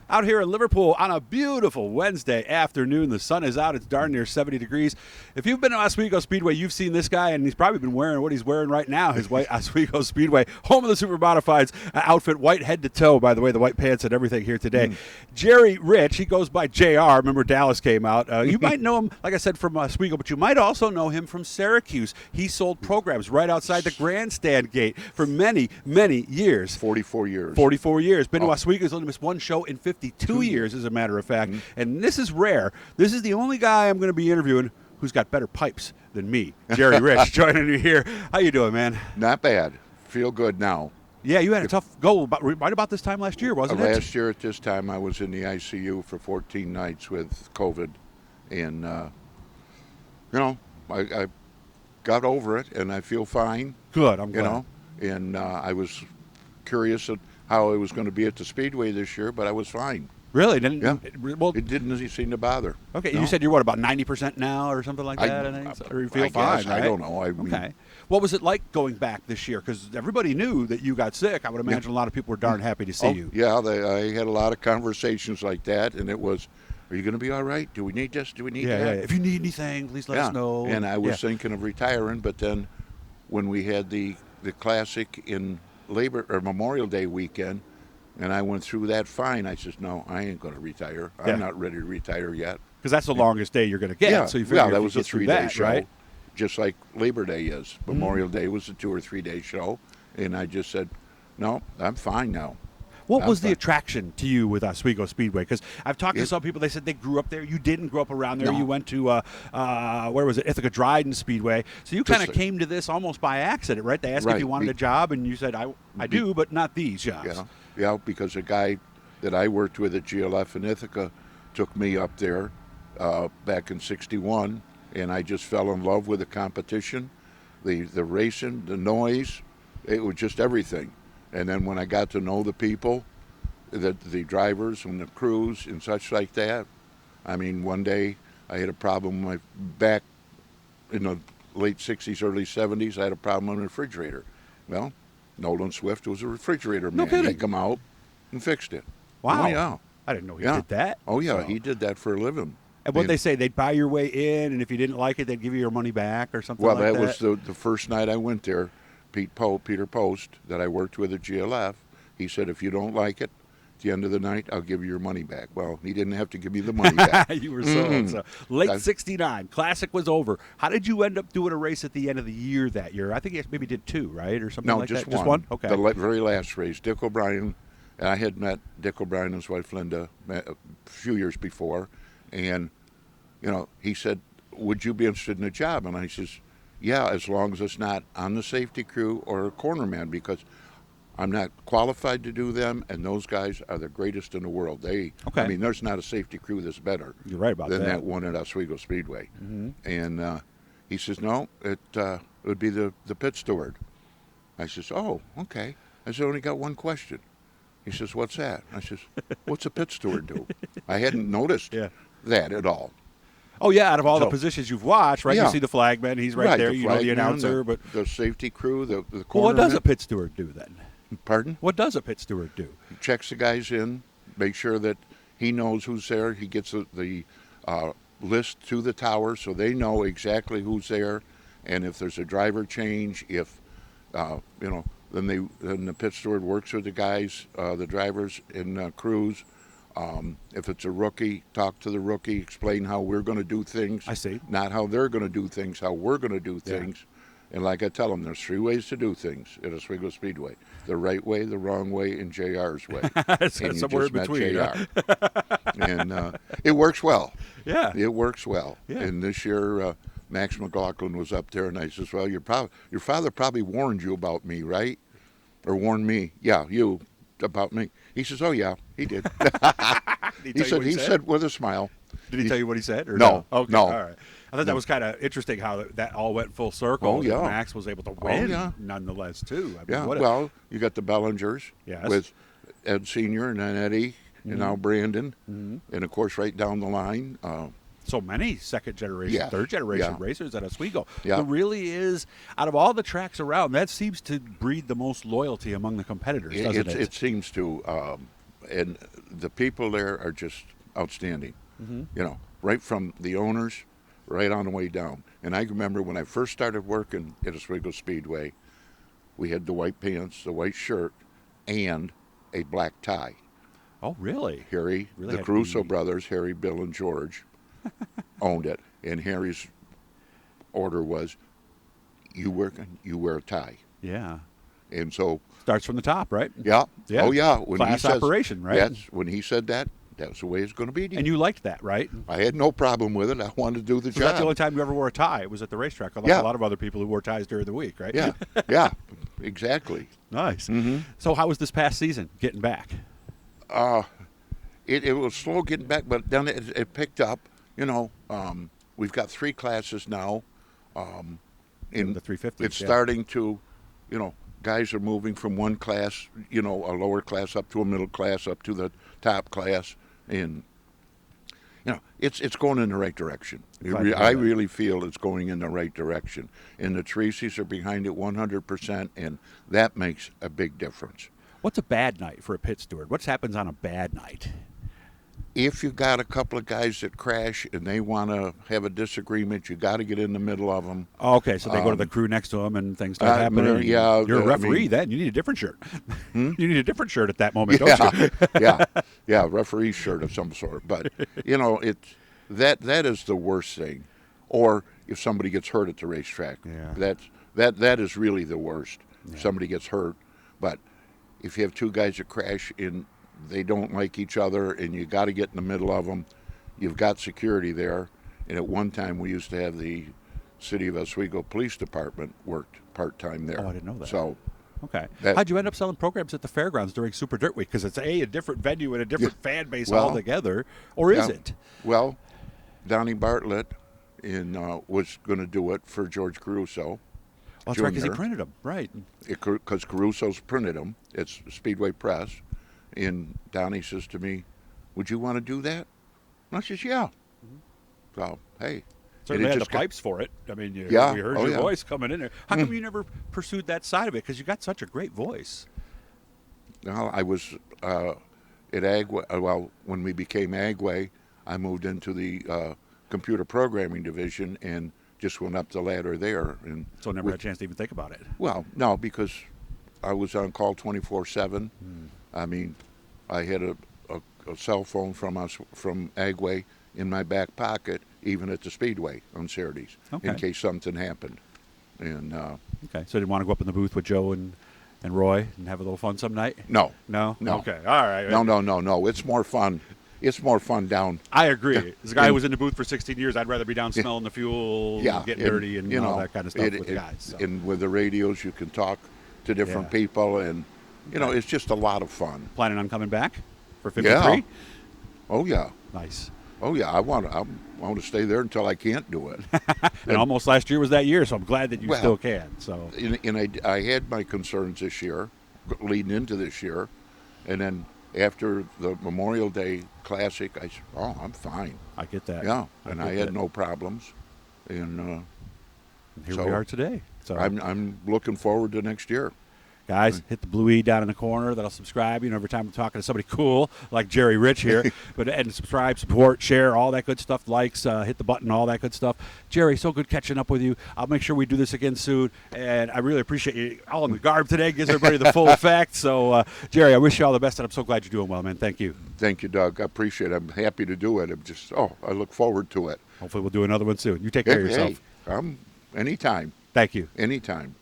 out here in Liverpool on a beautiful Wednesday afternoon. The sun is out. It's darn near 70 degrees. If you've been to Oswego Speedway, you've seen this guy, and he's probably been wearing what he's wearing right now, his white Oswego Speedway, home of the Super Modifieds outfit, white head to toe, by the way, the white pants and everything here today. Jerry Rich, he goes by JR. Remember Dallas came out. You might know him, like I said, from Oswego, but you might also know him from Syracuse. He sold programs right outside the grandstand gate for many, many years. 44 years. 44 years. Been to Oswego. He's only missed one show in 52 years, as a matter of fact. And this is rare. This is the only guy I'm going to be interviewing who's got better pipes than me. Jerry Rich joining you here. How you doing, man? Not bad. Feel good now. Yeah, you had a tough go right about this time last year, wasn't it? Last year at this time, I was in the ICU for 14 nights with COVID. And, I got over it, and I feel fine. Good, I'm glad. And I was curious at how it was going to be at the Speedway this year, but I was fine. Really? It didn't seem to bother. Okay, you said you're about 90% now or something like that, I think? Or you feel fine, right? I don't know. Okay. What was it like going back this year? Because everybody knew that you got sick. I would imagine a lot of people were darn happy to see you. Yeah, I had a lot of conversations like that, and it was, are you going to be all right? Do we need this? Do we need that? Yeah. If you need anything, please let us know. And I was thinking of retiring, but then when we had the Classic in Memorial Day weekend, and I went through that fine, I said, no, I ain't going to retire. I'm not ready to retire yet. Because that's the longest day you're going to get. Yeah, so you figure that was a 3-day show, right? Just like Labor Day is. Memorial Day was a 2 or 3 day show, and I just said, no, I'm fine now. What was the attraction to you with Oswego Speedway? Because I've talked to some people, they said they grew up there. You didn't grow up around there. No. You went to, where was it, Ithaca Dryden Speedway. So you kind of came to this almost by accident, right? They asked if you wanted a job, and you said, I do, but not these jobs. Yeah, because a guy that I worked with at GLF in Ithaca took me up there back in '61, and I just fell in love with the competition, the racing, the noise. It was just everything. And then when I got to know the people, the drivers and the crews and such like that, I mean, one day I had a problem with my back in the late 60s, early 70s. I had a problem with a refrigerator. Well, Nolan Swift was a refrigerator man. No kidding. He come out and fixed it. Wow. Oh, yeah. I didn't know he did that. Oh, yeah. So. He did that for a living. And what they say, they'd buy your way in, and if you didn't like it, they'd give you your money back or something like that? Well, that was the first night I went there. Peter Post, that I worked with at GLF, he said, if you don't like it, at the end of the night, I'll give you your money back. Well, he didn't have to give me the money back. You were so late 69. Classic was over. How did you end up doing a race at the end of the year that year? I think you maybe did 2, right? Or something like that? No, just one. Okay. The very last race. Dick O'Brien, and I had met Dick O'Brien and his wife Linda a few years before, and, he said, would you be interested in a job? And I says, yeah, as long as it's not on the safety crew or a cornerman, because I'm not qualified to do them, and those guys are the greatest in the world. I mean, there's not a safety crew that's better than that one at Oswego Speedway. And he says, no, it would be the pit steward. I says, oh, okay. I said, I only got one question. He says, what's that? I says, what's a pit steward do? I hadn't noticed that at all. Oh, yeah, out of all the positions you've watched, right? Yeah. You see the flagman, he's right there. You know the announcer. But the safety crew, the corner. Well, what does a pit steward do then? Pardon? What does a pit steward do? He checks the guys in, make sure that he knows who's there. He gets the list to the tower so they know exactly who's there. And if there's a driver change, then the pit steward works with the guys, the drivers and crews. If it's a rookie, talk to the rookie, explain how we're going to do things. I see. Not how they're going to do things, how we're going to do things. And like I tell them, there's 3 ways to do things at Oswego Speedway. The right way, the wrong way, and JR's way. And somewhere in between. JR. And it works well. Yeah. It works well. Yeah. And this year, Max McLaughlin was up there, and I says, well, your father probably warned you about me, right? Or warned me. Yeah, you. About me. He says, oh, yeah, he did. He said with a smile. Did he tell you what he said? Or no. Okay, no. All right. I thought that was kind of interesting how that all went full circle. Oh, yeah. Max was able to win nonetheless, too. I mean, well, you got the Bellingers with Ed Sr. and then Eddie and now Brandon. And, of course, right down the line. So many second generation, third generation racers at Oswego. Yeah. There really is, out of all the tracks around, that seems to breed the most loyalty among the competitors, doesn't it? It seems to. and the people there are just outstanding. Mm-hmm. You know, right from the owners, right on the way down. And I remember when I first started working at Oswego Speedway, we had the white pants, the white shirt, and a black tie. Oh, really? Harry, Really the had to Caruso be- brothers, Harry, Bill, and George, owned it. And Harry's order was, you wear a tie. Yeah. And so, Starts from the top, right? yeah. Yeah. Oh, yeah. When Class he says, operation, right? Yes. When he said that, that's the way it's going to be. And you liked that, right? I had no problem with it. I wanted to do the So job. that's the only time you ever wore a tie. It was at the racetrack. Unlike Yeah. a lot of other people who wore ties during the week, right? Yeah. Yeah. Exactly. Nice. Mm-hmm. So how was this past season getting back? It was slow getting back, but then it picked up. You know, we've got 3 classes now. In The 350s. it's starting to, you know, guys are moving from one class, you know, a lower class up to a middle class, up to the top class, and you know, it's going in the right direction. Glad to hear I that. really feel it's going in the right direction, and the Tracy's are behind it 100%, and that makes a big difference. What's a bad night for a pit steward? What happens on a bad night? If you got a couple of guys that crash and they want to have a disagreement, you got to get in the middle of them. Oh, okay, so they go to the crew next to them and things start happening. yeah, You're a I referee mean- then. You need a different shirt. You need a different shirt at that moment, don't you? Yeah, referee shirt of some sort. But you know, that is the worst thing. Or if somebody gets hurt at the racetrack, Yeah. that is really the worst. If somebody gets hurt. But if you have 2 guys that crash and they don't like each other, and you got to get in the middle of them, you've got security there. And at one time, we used to have the City of Oswego Police Department worked part-time there. Oh, I didn't know that. So, Okay. That- How'd you end up selling programs at the fairgrounds during Super Dirt Week? Because it's a different venue and a different fan base Well, altogether. Or is yeah. it? Well, Donnie Bartlett was going to do it for George Caruso. Well, that's right, because he Junior. printed them. Right. Because Caruso's printed them. It's Speedway Press. And Donnie says to me, would you want to do that? And I says, yeah. So, hey. Certainly And it had the just got- pipes for it. I mean, Yeah. we heard Oh, your yeah. voice coming in there. How come you never pursued that side of it? Because you got such a great voice. Well, I was at Agway. Well, when we became Agway, I moved into the computer programming division and just went up the ladder there. And So never had a chance to even think about it. well, no, because I was on call 24/7. I mean, I had a cell phone from Agway in my back pocket, even at the Speedway on Saturdays, in Okay. case something happened. And Okay. So you didn't want to go up in the booth with Joe and Roy and have a little fun some night? no, No? No. Okay. All right. no. It's more fun. It's more fun down. I agree. As a guy And- who was in the booth for 16 years, I'd rather be down smelling the fuel, Yeah, getting dirty, and you all know, that kind of stuff with the guys. So. And with the radios, you can talk to different Yeah. people, and you know, it's just a lot of fun. Planning on coming back for 53? Yeah. Oh yeah, Nice. oh yeah. I want to stay there until I can't do it. And almost last year was that year, so I'm glad that you Well, still can. So And I had my concerns this year, leading into this year, and then after the Memorial Day Classic, I said, "Oh, I'm fine." I get that. Yeah, and I get had that. no problems, and And here so we are today. So I'm looking forward to next year. guys, hit the blue E down in the corner. That'll subscribe. You know, every time I'm talking to somebody cool like Jerry Rich here, and subscribe, support, share, all that good stuff. Likes, hit the button, all that good stuff. Jerry, so good catching up with you. I'll make sure we do this again soon. And I really appreciate you all in the garb today. Gives everybody the full effect. So, Jerry, I wish you all the best, and I'm so glad you're doing well, man. Thank you. Thank you, Doug. I appreciate it. I'm happy to do it. I look forward to it. Hopefully, we'll do another one soon. You take care of yourself. Hey, anytime. Thank you. Anytime.